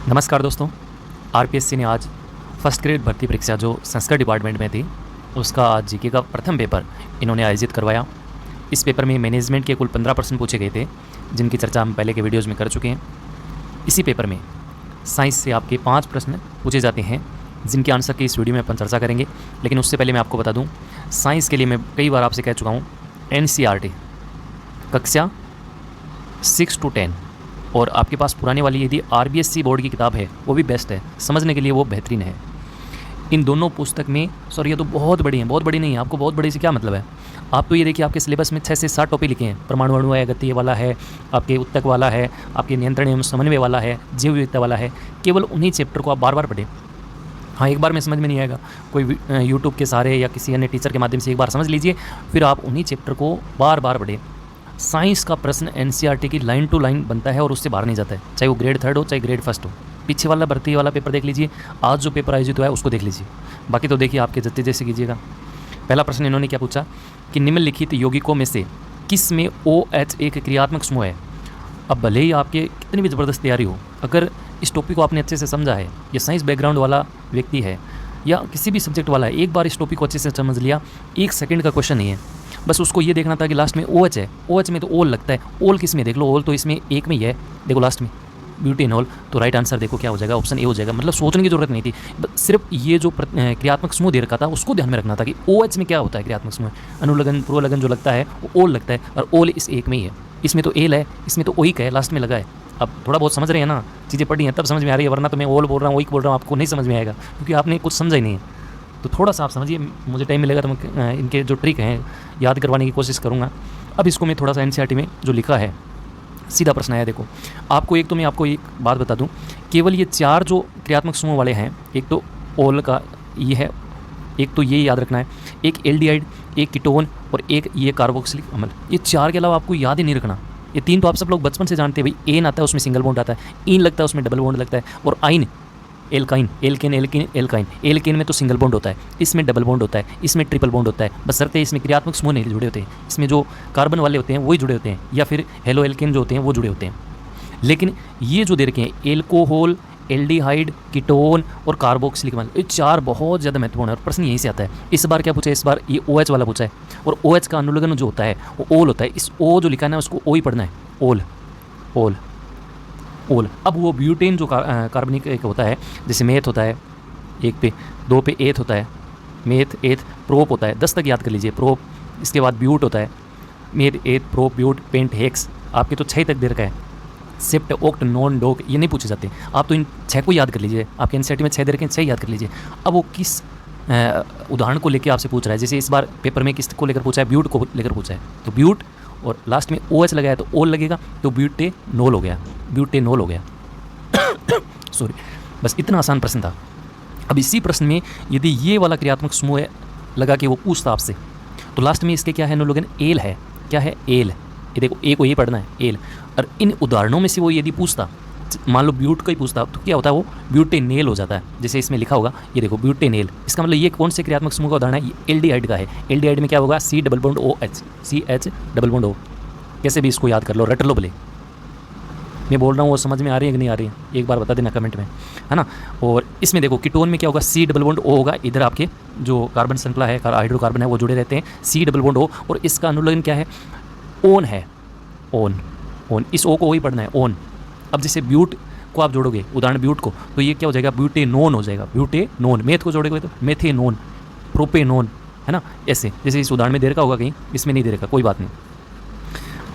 नमस्कार दोस्तों। आरपीएससी ने आज फर्स्ट ग्रेड भर्ती परीक्षा जो संस्कृत डिपार्टमेंट में थी उसका आज जीके का प्रथम पेपर इन्होंने आयोजित करवाया। इस पेपर में मैनेजमेंट के कुल 15 प्रश्न पूछे गए थे जिनकी चर्चा हम पहले के वीडियोज़ में कर चुके हैं। इसी पेपर में साइंस से आपके 5 प्रश्न पूछे जाते हैं जिनके आंसर की इस वीडियो में अपन चर्चा करेंगे। लेकिन उससे पहले मैं आपको बता दूँ, साइंस के लिए मैं कई बार आपसे कह चुका हूँ, NCERT कक्षा 6 to 10 और आपके पास पुराने वाली यदि RBSC बोर्ड की किताब है वो भी बेस्ट है, समझने के लिए वो बेहतरीन है। इन दोनों पुस्तक में सॉरी ये तो बहुत बड़ी हैं, बहुत बड़ी नहीं है। आपको बहुत बड़ी से क्या मतलब है? आप तो ये देखिए आपके सिलेबस में 6 से 7 टॉपिक लिखे हैं। परमाणु अणु है, गति वाला है, आपके उत्तक वाला है, आपके नियंत्रण एवं समन्वय वाला है, जीव विविधता वाला है। केवल उन्हीं चैप्टर को आप बार बार पढ़ें। हाँ, एक बार में समझ में नहीं आएगा, कोई यूट्यूब के सहारे या किसी अन्य टीचर के माध्यम से एक बार समझ लीजिए, फिर आप उन्हीं चैप्टर को बार बार पढ़ें। साइंस का प्रश्न NCERT की लाइन टू लाइन बनता है और उससे बाहर नहीं जाता है, चाहे वो ग्रेड 3 हो चाहे ग्रेड 1 हो। पीछे वाला भर्ती वाला पेपर देख लीजिए, आज जो पेपर आयोजित हुआ है उसको देख लीजिए, बाकी तो देखिए आपके जत्ते जैसे कीजिएगा। पहला प्रश्न इन्होंने क्या पूछा कि निम्नलिखित यौगिकों में से किस में OH एक क्रियात्मक समूह है। अब भले ही आपके कितनी भी ज़बरदस्त तैयारी हो, अगर इस टॉपिक को आपने अच्छे से समझा है, या साइंस बैकग्राउंड वाला व्यक्ति है या किसी भी सब्जेक्ट वाला है, एक बार इस टॉपिक को अच्छे से समझ लिया, 1 सेकंड का क्वेश्चन नहीं है। बस उसको ये देखना था कि लास्ट में OH है, OH में तो ओल लगता है, ओल किस में देख लो, ओल तो इसमें एक में ही है, देखो लास्ट में ब्यूटेनॉल, तो राइट आंसर देखो क्या हो जाएगा, ऑप्शन ए हो जाएगा। मतलब सोचने की जरूरत नहीं थी, सिर्फ ये जो क्रियात्मक समूह दे रखा था उसको ध्यान में रखना था कि OH में क्या होता है क्रियात्मक समूह। अनुलग्न पूर्वलग्न जो लगता है वो ओल लगता है, और ओल इस एक में ही है। इसमें तो एल है, इसमें तो ओइक है, लास्ट में लगा है। अब थोड़ा बहुत समझ रहे हैं ना, चीज़ें पढ़ी हैं तब समझ में आ रही है, वरना तो मैं ओल बोल रहा हूँ, ओइक बोल रहा हूँ, आपको नहीं समझ में आएगा क्योंकि आपने कुछ समझा ही नहीं है। तो थोड़ा सा आप समझिए, मुझे टाइम मिलेगा तो मैं इनके जो ट्रिक हैं याद करवाने की कोशिश करूँगा। अब इसको मैं थोड़ा सा NCERT में जो लिखा है, सीधा प्रश्न आया देखो आपको। एक तो मैं आपको एक बात बता दूं, केवल ये 4 जो क्रियात्मक समूह वाले हैं, एक तो ओल का ये है, एक तो ये याद रखना है, एक एल्डिहाइड, एक कीटोन और एक ये कार्बोक्सिलिक अम्ल। ये 4 के अलावा आपको याद ही नहीं रखना। ये 3 तो आप सब लोग बचपन से जानते हैं भाई, एन आता है उसमें सिंगल बॉन्ड आता है, इन लगता है उसमें डबल बॉन्ड लगता है, और yne alkyne, alkane alkene alkyne, alkane में तो सिंगल बॉन्ड होता है, इसमें डबल बॉन्ड होता है, इसमें ट्रिपल बॉन्ड होता है, बशर्ते इसमें क्रियात्मक समूह नहीं जुड़े होते हैं। इसमें जो कार्बन वाले होते हैं वही जुड़े होते हैं, या फिर हेलो एल्केन जो होते हैं वो जुड़े होते हैं। लेकिन ये जो दे रखे हैं एल्कोहल, एल्डिहाइड, कीटोन और कार्बोक्सिलिक अम्ल, ये 4 बहुत ज़्यादा महत्वपूर्ण है और प्रश्न यहीं से आता है। इस बार क्या पूछा है, इस बार ये OH वाला पूछा है, और OH का अनुलग्न जो होता है वो ओल होता है। इस O जो लिखा है ना उसको O ही पढ़ना है, ओल ओल ओल। अब वो ब्यूटेन जो कार्बनिक एक होता है, जैसे मेथ होता है 1 पे, 2 पे एथ होता है, मेथ एथ, प्रोप होता है, 10 तक याद कर लीजिए, प्रोप। इसके बाद ब्यूट होता है, मेथ एथ प्रोप ब्यूट पेंट हेक्स, आपके तो 6 तक दे रखा है। सेप्ट ओक्ट नॉन डोक ये नहीं पूछे जाते, आप तो इन 6 को याद कर लीजिए। आपके NCERT में 6 दे रखे हैं, 6 याद कर लीजिए। अब वो किस उदाहरण को लेकर आपसे पूछ रहा है, जैसे इस बार पेपर में किस को लेकर पूछा है, ब्यूट को लेकर पूछा है, तो ब्यूट और लास्ट में OH लगाया तो ओल लगेगा, तो ब्यूटेनॉल हो गया, ब्यूटेनॉल हो गया सॉरी। बस इतना आसान प्रश्न था। अब इसी प्रश्न में यदि ये वाला क्रियात्मक समूह लगा के वो पूछता आपसे, तो लास्ट में इसके क्या है, अनुलोगन एल है। क्या है, एल। ये देखो ए को ये पढ़ना है, एल। और इन उदाहरणों में से वो यदि पूछता, मान लो ब्यूट का ही पूछता, तो क्या होता है, वो ब्यूटेनेल हो जाता है। जैसे इसमें लिखा होगा, ये देखो ब्यूटेनेल, इसका मतलब ये कौन से क्रियात्मक समूह का उदाहरण है, ये एल्डिहाइड का है। एल्डिहाइड में क्या होगा, C double bond OH, CH double bond O। कैसे भी इसको याद कर लो, रट लो भले। मैं बोल रहा हूँ वो समझ में आ रही है कि नहीं आ रही है, एक बार बता देना कमेंट में, है ना। और इसमें देखो कीटोन में क्या होगा, C डबल बॉन्ड O होगा। इधर आपके जो कार्बन श्रृंखला है, हाइड्रोकार्बन है, वो जुड़े रहते हैं, C डबल बॉन्ड O। और इसका अनुलग्न क्या है, ओन है, ओन ओन। इस O को वही पढ़ना है, ओन। अब जैसे ब्यूट को आप जोड़ोगे, उदाहरण ब्यूट को, तो ये क्या हो जाएगा, ब्यूटेनोन हो जाएगा, ब्यूटेनोन। मेथ को जोड़ोगे तो मेथेनोन, प्रोपेनोन, है ना। ऐसे जैसे इस उदाहरण में दे रखा होगा, कहीं इसमें नहीं दे रखा, कोई बात नहीं।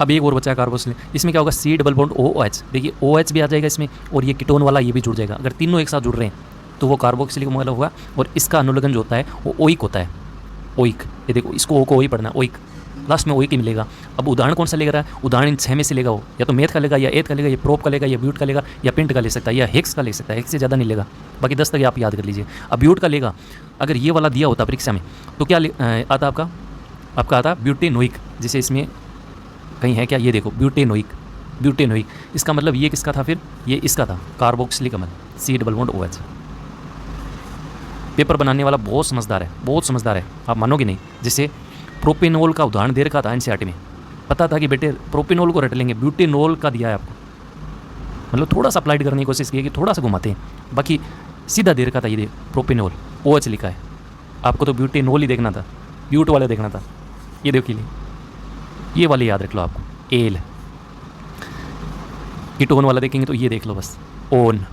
अब एक और बचा है कार्बोक्सिलिक, इसमें क्या होगा, C डबल बॉन्ड OH। देखिए OH भी आ जाएगा इसमें, और ये कीटोन वाला ये भी जुड़ जाएगा। अगर तीनों एक साथ जुड़ रहे हैं तो वो कार्बोक्सिलिक अम्ल होगा, और इसका अनुलग्न जो होता है वो ओइक होता है, ओइक। ये देखो इसको O को वही पढ़ना, ओइक, लास्ट में ओइक ही मिलेगा। अब उदाहरण कौन सा लेगा रहा है, उदाहरण इन 6 में से लेगा वो, या तो मेथ का लेगा, या एथ का लेगा, या प्रोप का लेगा, या ब्यूट का लेगा, या पेंट का ले सकता है, या हेक्स का ले सकता है। हेक्स से ज़्यादा नहीं लेगा, बाकी 10 तक आप याद कर लीजिए। अब ब्यूट का लेगा, अगर ये वाला दिया होता परीक्षा में तो क्या आता आपका आता ब्यूटेनोइक। जैसे इसमें कहीं है क्या, ये देखो ब्यूटेनोइक, ब्यूटेनोइक। इसका मतलब ये किसका था, फिर ये इसका था, कार्बोक्सिलिक अम्ल, C double bond OH। Paper बनाने वाला बहुत समझदार है, बहुत समझदार है, आप मानोगे नहीं। जैसे प्रोपेनॉल का उदाहरण दे रखा था NCERT में, पता था कि बेटे प्रोपेनॉल को रट लेंगे, ब्यूटेनॉल का दिया है आपको, मतलब थोड़ा सा अप्लाइड करने की कोशिश की है कि थोड़ा सा घुमाते हैं, बाकी सीधा दे रखा था। ये प्रोपिनोल OH लिखा है, आपको तो ब्यूटेनोल ही देखना था, ब्यूट वाले देखना था। ये देखिए, ये वाले याद रख लो आपको, एल। कीटोन वाला देखेंगे तो ये देख लो बस, ओन।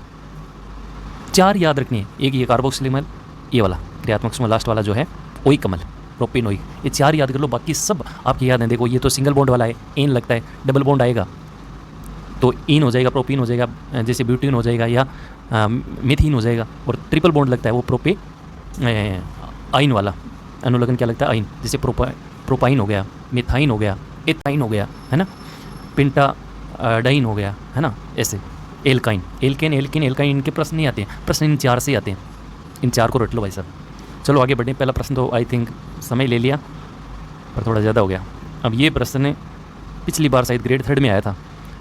4 याद रखनी है, एक ये कार्बोक्सिलिक, ये वाला क्रियात्मक समूह लास्ट वाला जो है ओई कमल, प्रोपिनोइक, ये 4 याद कर लो, बाकी सब आपकी याद है। देखो ये तो सिंगल बॉन्ड वाला है, एन लगता है, डबल बॉन्ड आएगा तो इन हो जाएगा, प्रोपीन हो जाएगा, जैसे ब्यूटीन हो जाएगा या मिथीन हो जाएगा, और ट्रिपल बॉन्ड लगता है वो प्रोपे आइन वाला, अनुलग्न क्या लगता है, आइन, जैसे प्रोपाइन हो गया, मिथाइन हो गया, एथाइन हो गया, है ना, पिंटा डाइन हो गया, है ना, ऐसे एल्काइन, एल्केन, एल्किन, एल्काइन, इनके प्रश्न नहीं आते हैं, प्रश्न इन 4 से आते हैं। इन 4 को रट लो भाई साहब। चलो आगे बढ़ें। पहला प्रश्न तो आई थिंक समय ले लिया पर थोड़ा ज़्यादा हो गया। अब ये प्रश्न पिछली बार शायद ग्रेड 3 में आया था,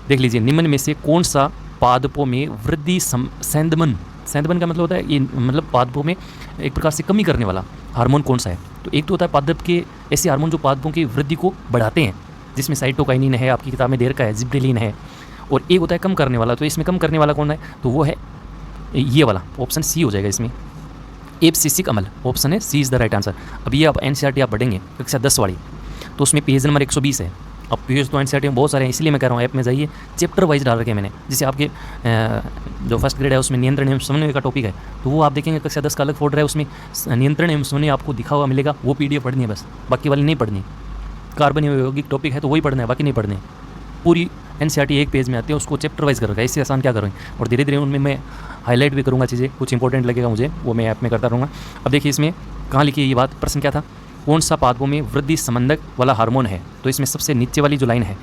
देख लीजिए। निम्न में से कौन सा पादपों में वृद्धि सेंदमन, सेंदमन का मतलब होता है ये, मतलब पादपों में एक प्रकार से कमी करने वाला हार्मोन कौन सा है? तो एक तो होता है पादप के ऐसे हार्मोन जो पादपों की वृद्धि को बढ़ाते हैं, जिसमें साइटोकाइनिन है, आपकी किताब में दे रखा है, जिब्रेलिन है, और एक होता है कम करने वाला। तो इसमें कम करने वाला कौन है? तो वो है ये वाला, ऑप्शन सी हो जाएगा इसमें, एब्सिसिक अम्ल, ऑप्शन है सी इज़ द राइट आंसर। अब ये आप एनसीईआरटी आप पढ़ेंगे कक्षा 10 वाली, तो उसमें पेज नंबर 120 है। अब पेज तो एनसीईआरटी में बहुत सारे हैं, इसलिए मैं कह रहा हूँ ऐप में जाइए, चैप्टर वाइज डाल रखे मैंने। जैसे आपके जो फर्स्ट ग्रेड है उसमें नियंत्रण एवं समन्वय का टॉपिक है, तो वो आप देखेंगे कक्षा 10 का अलग फोल्डर है, उसमें नियंत्रण एवं समन्वय आपको दिखा हुआ मिलेगा, वो PDF पढ़नी है बस, बाकी वाली नहीं पढ़नी। कार्बन यौगिक टॉपिक है तो वही पढ़ना है, बाकी नहीं पढ़ने। पूरी एनसीईआरटी एक पेज में आती है, उसको चैप्टर वाइज कर रखा है, इससे आसान क्या करूँगी। और धीरे धीरे उनमें मैं हाईलाइट भी करूँगा चीज़ें, कुछ इंपॉर्टेंट लगेगा मुझे वो मैं ऐप में करता रहूँगा। अब देखिए इसमें कहाँ लिखी है ये बात, प्रश्न क्या था, कौन सा पादपों में वृद्धि संबंधक वाला हार्मोन है? तो इसमें सबसे नीचे वाली जो लाइन है,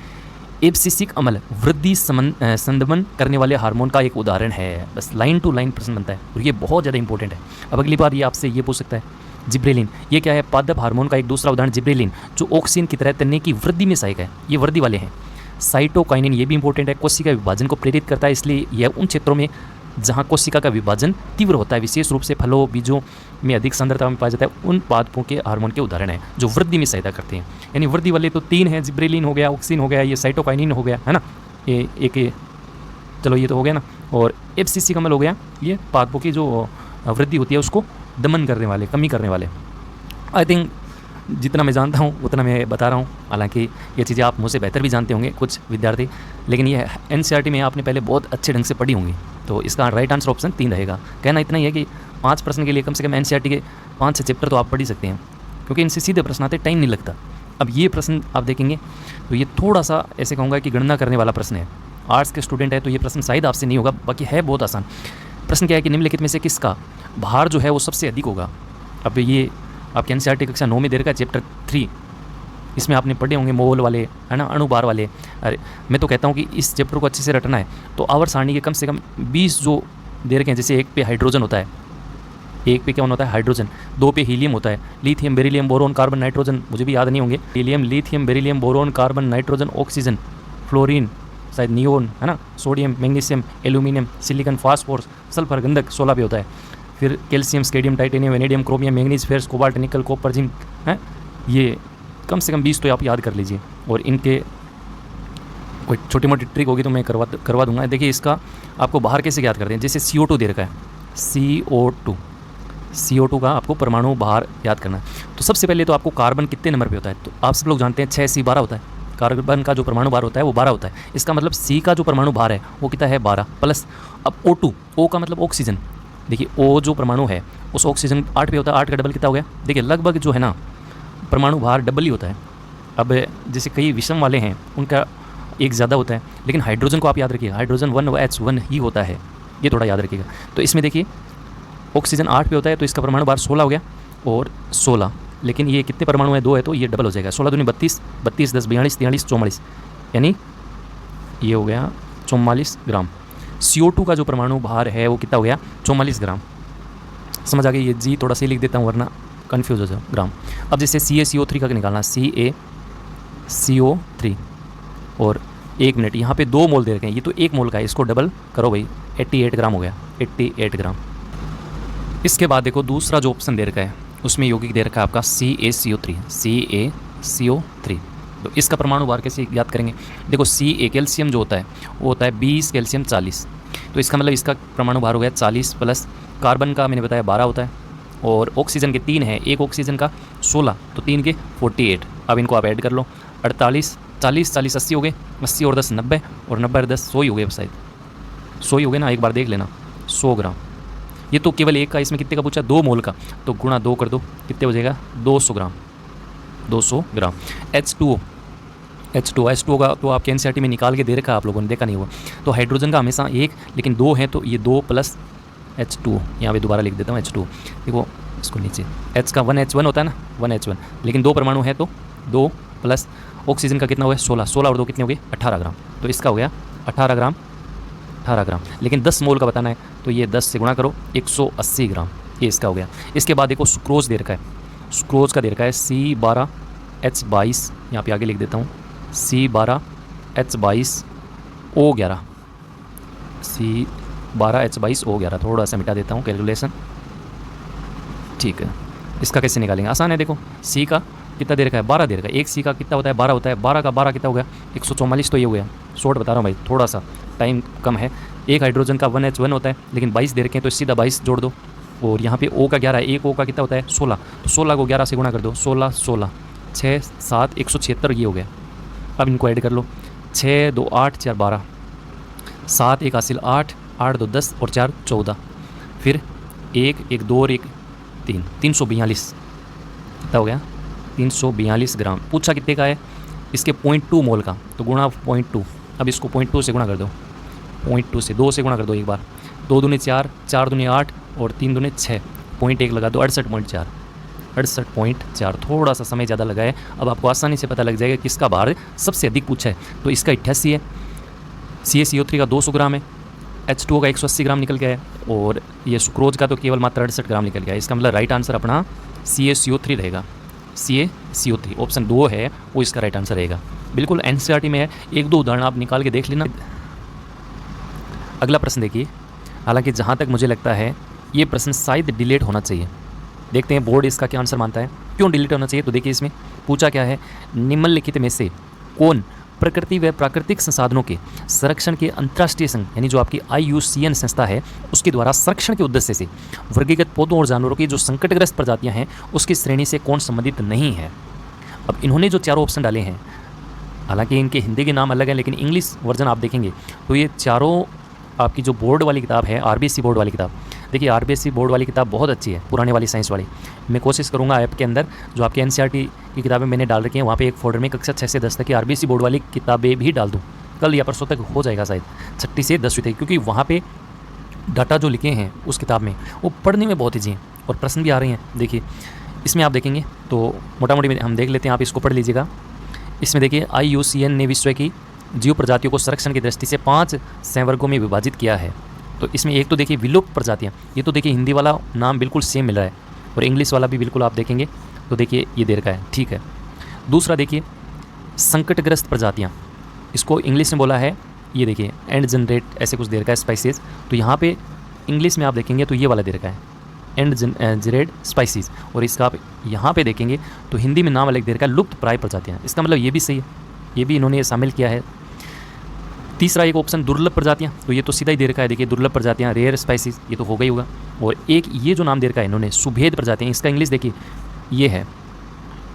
एब्सिसिक अम्ल वृद्धि संदमन करने वाले हार्मोन का एक उदाहरण है। बस लाइन टू लाइन प्रश्न बनता है और ये बहुत ज़्यादा इंपॉर्टेंट है। अब अगली बार ये आपसे ये पूछ सकता है, जिब्रेलिन ये क्या है? पादप हार्मोन का एक दूसरा उदाहरण जिब्रेलिन, जो ऑक्सीजन की तरह तन्ने की वृद्धि में सहायक है। ये वृद्धि वाले हैं। साइटोकाइनिन ये भी इंपॉर्टेंट है, कोशिका विभाजन को प्रेरित करता है, इसलिए यह उन क्षेत्रों में जहाँ कोशिका का विभाजन तीव्र होता है, विशेष रूप से फलों बीजों में अधिक सांद्रता में पाया जाता है, उन पादपों के हार्मोन के उदाहरण है जो वृद्धि में सहायता करते हैं। यानी वृद्धि वाले तो 3 हैं, जिब्रेलिन हो गया, ऑक्सीन हो गया, ये साइटोकाइनिन हो गया, है ना, ये एक, चलो ये तो हो गया ना, और एब्सिसिक अम्ल हो गया, ये पादपों की जो वृद्धि होती है उसको दमन करने वाले, कमी करने वाले। आई थिंक जितना मैं जानता हूँ उतना मैं बता रहा हूँ, हालांकि ये चीज़ें आप मुझसे बेहतर भी जानते होंगे कुछ विद्यार्थी, लेकिन ये एनसीईआरटी में आपने पहले बहुत अच्छे ढंग से पढ़ी होंगी, तो इसका राइट आंसर ऑप्शन 3 रहेगा। कहना इतना ही है कि 5 प्रश्न के लिए कम से कम एनसीईआरटी के 5-6 चैप्टर तो आप पढ़ ही सकते हैं, क्योंकि इनसे सीधे प्रश्न आते, टाइम नहीं लगता। अब ये प्रश्न आप देखेंगे तो ये थोड़ा सा ऐसे कहूँगा कि गणना करने वाला प्रश्न है। आर्ट्स के स्टूडेंट है तो ये प्रश्न शायद आपसे नहीं होगा, बाकी है बहुत आसान। प्रश्न क्या है कि निम्नलिखित में से किसका भार जो है वो सबसे अधिक होगा? अब ये आपके एनसीईआरटी कक्षा 9 में दे रखा है चैप्टर 3, इसमें आपने पढ़े होंगे मोल वाले, है ना, अणुभार वाले। अरे मैं तो कहता हूँ कि इस चैप्टर को अच्छे से रटना है, तो आवर्त सारणी के कम से कम 20 जो दे रखे हैं, जैसे 1 पे हाइड्रोजन होता है, 1 पे क्या होता है हाइड्रोजन, 2 पे हीलियम होता है, lithium beryllium boron carbon nitrogen, मुझे भी याद नहीं होंगे, helium lithium beryllium boron carbon nitrogen oxygen fluorine शायद नियोन, है ना, sodium magnesium aluminium silicon phosphorus sulphur गंधक 16 पे होता है। फिर calcium स्केडियम titanium vanadium chromium manganese ferrous cobalt nickel copper zinc है, ये कम से कम 20 तो आप याद कर लीजिए। और इनके कोई छोटी मोटी ट्रिक होगी तो मैं करवा दूंगा। देखिए इसका आपको बाहर कैसे याद करते हैं, जैसे CO2 दे रखा है, CO2 का आपको परमाणु बाहर याद करना है। तो सबसे पहले तो आपको कार्बन कितने नंबर पे होता है, तो आप सब लोग जानते हैं 6C12 होता है, कार्बन का जो परमाणु भार होता है वो 12 होता है। इसका मतलब C का जो परमाणु भार है वो कितना है 12 प्लस, अब O2, O का मतलब ऑक्सीजन, देखिए O जो परमाणु है उस ऑक्सीजन 8 पे होता है, 8 का डबल कितना हो गया, देखिए लगभग जो है ना परमाणु भार डबल ही होता है। अब जैसे कई विषम वाले हैं उनका एक ज़्यादा होता है, लेकिन हाइड्रोजन को आप याद रखिए, हाइड्रोजन 1H1 ही होता है, ये थोड़ा याद रखिएगा। तो इसमें देखिए ऑक्सीजन 8 पे होता है तो इसका परमाणु भार 16 हो गया, और 16, लेकिन ये कितने परमाणु है 2 है तो ये डबल हो जाएगा, 16 दूनी 32, 32 10 42 43 44, यानी ये हो गया 44 ग्राम। CO2 का जो परमाणु भार है वो कितना हो गया 44 ग्राम। समझ आ गई, ये जी थोड़ा सी लिख देता हूँ वरना कन्फ्यूज हो जाए ग्राम। अब जैसे CaCO3 का निकालना, CaCO3, और 1 मिनट यहाँ पे 2 मोल दे रखे हैं, ये तो 1 मोल का है, इसको डबल करो भाई, 88 ग्राम हो गया, 88 ग्राम। इसके बाद देखो दूसरा जो ऑप्शन दे रखा है उसमें यौगिक दे रखा है आपका CaCO3, तो इसका परमाणु भार कैसे याद करेंगे? देखो Ca कैल्शियम जो होता है वो होता है 20 कैल्शियम 40, तो इसका मतलब इसका परमाणु भार हो गया 40 प्लस कार्बन का मैंने बताया 12 होता है, और ऑक्सीजन के 3 है, एक ऑक्सीजन का 16, तो 3 के 48। अब इनको आप ऐड कर लो, 48 40 40 80 हो गए, 80 और 10 90, और 90 और 10 100 ही हो गए, शायद 100 ही हो गए ना, एक बार देख लेना। 100 ग्राम, ये तो केवल एक का, इसमें कितने का पूछा? 2 मोल का, तो गुणा 2 कर दो, कितने हो जाएगा? 200 ग्राम। 200 ग्राम। H2O का तो आपके एनसीईआरटी में निकाल के दे रखा है, आप लोगों ने देखा नहीं हुआ। तो हाइड्रोजन का हमेशा एक, लेकिन 2 है तो ये 2 प्लस H2O, यहाँ पे दोबारा लिख देता हूँ H2O, देखो इसको नीचे, H का 1H1 होता है ना, 1H1, लेकिन 2 परमाणु है तो 2 प्लस ऑक्सीजन का कितना हो गया? 16, 16 और 2 कितने हो गए? 18 ग्राम। तो इसका हो गया 18 ग्राम, 18 ग्राम, लेकिन 10 मोल का बताना है, तो ये 10 से गुणा करो, 180 ग्राम, ये इसका हो गया। इसके बाद देखो सुक्रोज दे रखा है, सुक्रोज का दे रखा है C12H22, यहाँ पे आगे लिख देता हूँ C12H22O11, C12H22O11, थोड़ा सा मिटा देता हूँ कैलकुलेशन, ठीक है। इसका कैसे निकालेंगे? आसान है, देखो सी का कितना दे रखा है? 12 दे रखा है, एक सी का कितना होता है? 12 होता है, 12 का 12 कितना हो गया? 144, तो ये हो गया। शॉर्ट बता रहा हूँ भाई, थोड़ा सा टाइम कम है। एक हाइड्रोजन का 1H1 होता है, लेकिन 22 दे रखे हैं, तो सीधा 22 जोड़ दो, और यहाँ पे O का 11 है, एक O का कितना होता है? 16, तो 16 को 11 से गुणा कर दो, 16 16 6 7 176, ये हो गया। अब इनको ऐड कर लो, 6 2 8 4 12, 7 1 हासिल 8 8 2 10 और 4 14, फिर 1 1 2 और 1 3, 342, कितना हो गया? 342 ग्राम। पूछा कितने का है? इसके 0.2 मोल का, तो गुणा 0.2। अब इसको 0.2 से गुणा कर दो, 0.2 से 2 से गुणा कर दो एक बार, 2 दूनी 4, 4 दूनी 8 और 3 दूनी 6, 0.1 लगा दो, 68.4, 68.4। थोड़ा सा समय ज़्यादा लगा है, अब आपको आसानी से पता लग जाएगा किसका भार सबसे अधिक पूछा है। तो इसका 88 है, CaCO3 का 200 ग्राम है, H2O का 180 ग्राम निकल गया है, और ये सुक्रोज का तो केवल मात्र 68 ग्राम निकल गया है। इसका मतलब राइट आंसर अपना CaCO3 रहेगा, CaCO3 ऑप्शन 2 है वो इसका राइट आंसर रहेगा। बिल्कुल एनसीईआरटी में है, एक दो उदाहरण आप निकाल के देख लेना। अगला प्रश्न देखिए, हालांकि जहाँ तक मुझे लगता है ये प्रश्न शायद डिलीट होना चाहिए, देखते हैं बोर्ड इसका क्या आंसर मानता है। क्यों डिलीट होना चाहिए? तो देखिए इसमें पूछा क्या है, निम्नलिखित में से कौन प्रकृति व प्राकृतिक संसाधनों के संरक्षण के अंतर्राष्ट्रीय संघ यानी जो आपकी IUCN संस्था है उसके द्वारा संरक्षण के उद्देश्य से वर्गीकृत पौधों और जानवरों की जो संकटग्रस्त प्रजातियां हैं उसकी श्रेणी से कौन संबंधित नहीं है। अब इन्होंने जो चारों ऑप्शन डाले हैं, हालांकि इनके हिंदी के नाम अलग है, लेकिन इंग्लिश वर्जन आप देखेंगे तो ये चारों आपकी जो बोर्ड वाली किताब है, RBC बोर्ड वाली किताब, देखिए RBC बोर्ड वाली किताब बहुत अच्छी है, पुराने वाली साइंस वाली। मैं कोशिश करूंगा ऐप के अंदर जो आपके NCERT की किताबें मैंने डाल रखी हैं वहाँ पे एक फोल्डर में कक्षा 6 से 10 तक की RBC बोर्ड वाली किताबें भी डाल दूँ, कल या परसों तक हो जाएगा शायद, 6ठी से 10वीं तक, क्योंकि वहाँ पे डाटा जो लिखे हैं उस किताब में वो पढ़ने में बहुत ईजी हैं और प्रश्न भी आ रहे हैं। देखिए इसमें आप देखेंगे तो मोटा मोटी हम देख लेते हैं, आप इसको पढ़ लीजिएगा। इसमें देखिए IUCN ने विश्व की जीव प्रजातियों को संरक्षण की दृष्टि से 5 संवर्गों में विभाजित किया है। तो इसमें एक तो देखिए विलुप्त प्रजातियाँ, ये तो देखिए हिंदी वाला नाम बिल्कुल सेम मिल रहा है और इंग्लिश वाला भी बिल्कुल आप देखेंगे तो देखिए ये दे रखा है, ठीक है। दूसरा देखिए संकटग्रस्त प्रजातियाँ, इसको इंग्लिश में बोला है, ये देखिए एंडजेनरेट ऐसे कुछ दे रखा है स्पाइसीज, तो यहाँ पे इंग्लिश में आप देखेंगे तो ये वाला दे रखा है एंडजेनरेट स्पाइसीज, और इसका आप यहाँ पे देखेंगे तो हिंदी में नाम अलग दे रखा है लुप्त प्राय प्रजातियाँ। इसका मतलब ये भी सही है, ये भी इन्होंने शामिल किया है। तीसरा एक ऑप्शन दुर्लभ प्रजातियाँ, तो ये तो सीधा ही दे रखा है, देखिए दुर्लभ प्रजातियाँ रेयर स्पाइसीज, ये तो हो गई होगा। और एक ये जो नाम दे रखा है इन्होंने सुभेद प्रजातियाँ, इसका इंग्लिश देखिए ये है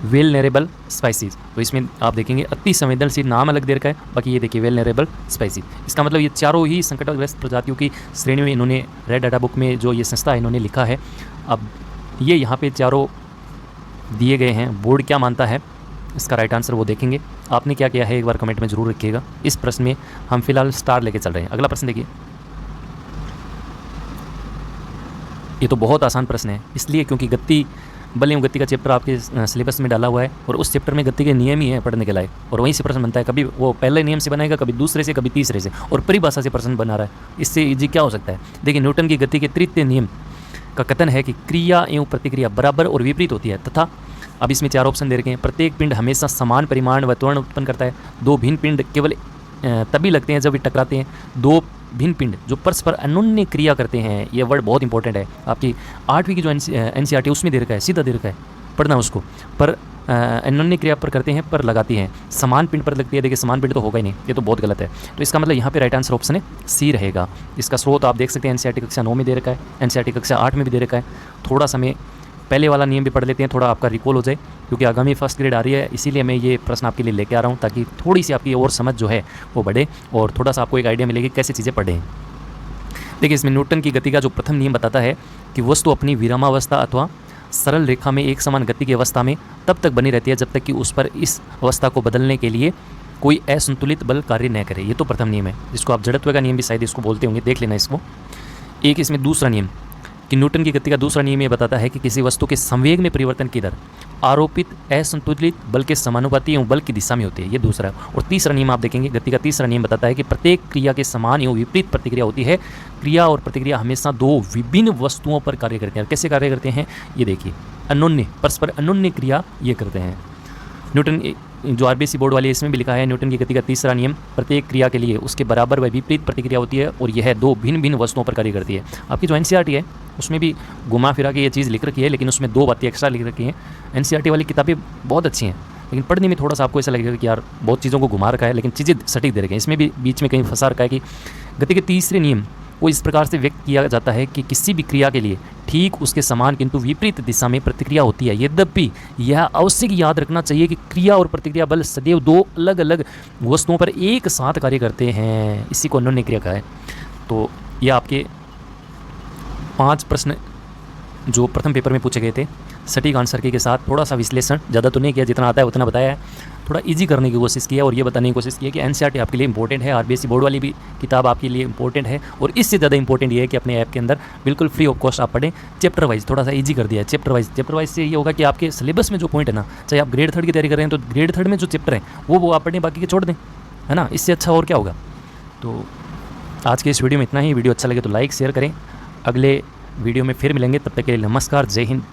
वेलनरेबल स्पाइसीज, तो इसमें आप देखेंगे अति संवेदनशील नाम अलग दे रखा है, बाकी ये देखिए वेलनरेबल स्पाइसीज। इसका मतलब ये चारों ही संकटग्रस्त प्रजातियों की श्रेणी में इन्होंने रेड डाटा बुक में जो ये संस्था है इन्होंने लिखा है। अब ये यहाँ पे चारों दिए गए हैं, बोर्ड क्या मानता है इसका राइट आंसर वो देखेंगे। आपने क्या किया है एक बार कमेंट में जरूर रखिएगा। इस प्रश्न में हम फिलहाल स्टार लेके चल रहे हैं। अगला प्रश्न देखिए, ये तो बहुत आसान प्रश्न है, इसलिए क्योंकि गति बल एवं गति का चैप्टर आपके सिलेबस में डाला हुआ है और उस चैप्टर में गति के नियम ही है पढ़ने के लायक, और वहीं से प्रश्न बनता है, कभी वो पहले नियम से बनाएगा, कभी दूसरे से, कभी तीसरे से, और परिभाषा से प्रश्न बना रहा है। इससे इजी क्या हो सकता है? देखिए न्यूटन की गति के तृतीय नियम का कथन है कि क्रिया एवं प्रतिक्रिया बराबर और विपरीत होती है, तथा अब इसमें 4 ऑप्शन दे रखे हैं। प्रत्येक पिंड हमेशा समान परिमाण व त्वरण उत्पन्न करता है। 2 भिन्न पिंड केवल तभी लगते हैं जब वे टकराते हैं। 2 भिन्न पिंड जो परस्पर अन्योन्य क्रिया करते हैं, ये वर्ड बहुत इंपॉर्टेंट है। आपकी 8वीं की जो NCERT उसमें दे रखा है, सीधा दे रखा है, पढ़ना उसको। पर अन्योन्य क्रिया पर करते हैं पर लगाती हैं, समान पिंड पर लगती है। देखिए समान पिंड तो होगा ही नहीं, ये तो बहुत गलत है। तो इसका मतलब यहाँ पे राइट आंसर ऑप्शन है सी रहेगा। इसका स्रोत आप देख सकते हैं एनसीईआरटी कक्षा 9 में दे रखा है, एनसीईआरटी कक्षा 8 में भी दे रखा है। थोड़ा सा मैं पहले वाला नियम भी पढ़ लेते हैं, थोड़ा आपका रिकॉल हो जाए, क्योंकि आगामी फर्स्ट ग्रेड आ रही है, इसीलिए मैं ये प्रश्न आपके लिए लेके आ रहा हूँ, ताकि थोड़ी सी आपकी और समझ जो है वो बढ़े और थोड़ा सा आपको एक आइडिया मिलेगी कैसे चीज़ें पढ़ें। देखिए इसमें न्यूटन की गति का जो प्रथम नियम बताता है कि वस्तु अपनी विरामावस्था अथवा सरल रेखा में एक समान गति की अवस्था में तब तक बनी रहती है जब तक कि उस पर इस अवस्था को बदलने के लिए कोई असंतुलित बल कार्य न करे। ये तो प्रथम नियम है, जिसको आप जड़त्व का नियम भी शायद इसको बोलते होंगे, देख लेना इसको। एक इसमें दूसरा नियम कि न्यूटन की गति का दूसरा नियम ये बताता है कि किसी वस्तु के संवेग में परिवर्तन की दर आरोपित असंतुलित बल के समानुपाती एवं बल की दिशा में होती है, ये दूसरा है। और तीसरा नियम आप देखेंगे, गति का तीसरा नियम बताता है कि प्रत्येक क्रिया के समान एवं विपरीत प्रतिक्रिया होती है। क्रिया और प्रतिक्रिया हमेशा दो विभिन्न वस्तुओं पर कार्य करते हैं। कैसे कार्य करते हैं ये देखिए, अन्योन्य, परस्पर अन्योन्य क्रिया ये करते हैं। न्यूटन जो आरबीएससी बोर्ड वाली है इसमें भी लिखा है न्यूटन की गति का तीसरा नियम, प्रत्येक क्रिया के लिए उसके बराबर व विपरीत प्रतिक्रिया होती है और यह दो भिन्न भिन्न वस्तुओं पर कार्य करती है। आपकी जो एनसीईआरटी है उसमें भी घुमा फिरा के ये चीज़ लिख रखी है, लेकिन उसमें दो बातें एक्स्ट्रा लिख रखी हैं। एनसीईआरटी वाली किताबें बहुत अच्छी हैं, लेकिन पढ़ने में थोड़ा सा आपको ऐसा लगेगा कि यार बहुत चीज़ों को घुमा रखा है, लेकिन चीज़ें सटीक दे रखी हैं। इसमें भी बीच में कहीं फंसा रखा है कि गति के तीसरे नियम को इस प्रकार से व्यक्त किया जाता है कि किसी भी क्रिया के लिए ठीक उसके समान किंतु विपरीत दिशा में प्रतिक्रिया होती है। यद्यपि यह आवश्यक याद रखना चाहिए कि क्रिया और प्रतिक्रिया बल सदैव दो अलग अलग वस्तुओं पर एक साथ कार्य करते हैं, इसी को अन्योन्य क्रिया कहा है। तो यह आपके 5 प्रश्न जो प्रथम पेपर में पूछे गए थे सटीक आंसर के साथ थोड़ा सा विश्लेषण, ज़्यादा तो नहीं किया, जितना आता है उतना बताया है, थोड़ा इजी करने की कोशिश की है और ये बताने की कोशिश की है कि एनसीईआरटी आपके लिए इंपॉर्टेंट है, आरबीएससी बोर्ड वाली भी किताब आपके लिए इंपॉर्टेंट है। और इससे ज़्यादा इंपॉर्टेंट ये है कि अपने ऐप के अंदर बिल्कुल फ्री ऑफ कॉस्ट आप पढ़ें, चैप्टर वाइज थोड़ा सा ईजी कर दिया है। चैप्टर वाइज से ये होगा कि आपके सिलेबस में जो पॉइंट है ना, चाहे आप ग्रेड 3 की तैयारी कर रहे हैं तो ग्रेड 3 में जो चैप्टर है वो आप पढ़ें, बाकी के छोड़ दें, है ना, इससे अच्छा और क्या होगा। तो आज के इस वीडियो में इतना ही। वीडियो अच्छा लगे तो लाइक शेयर करें, अगले वीडियो में फिर मिलेंगे, तब तक के लिए नमस्कार, जय हिंद।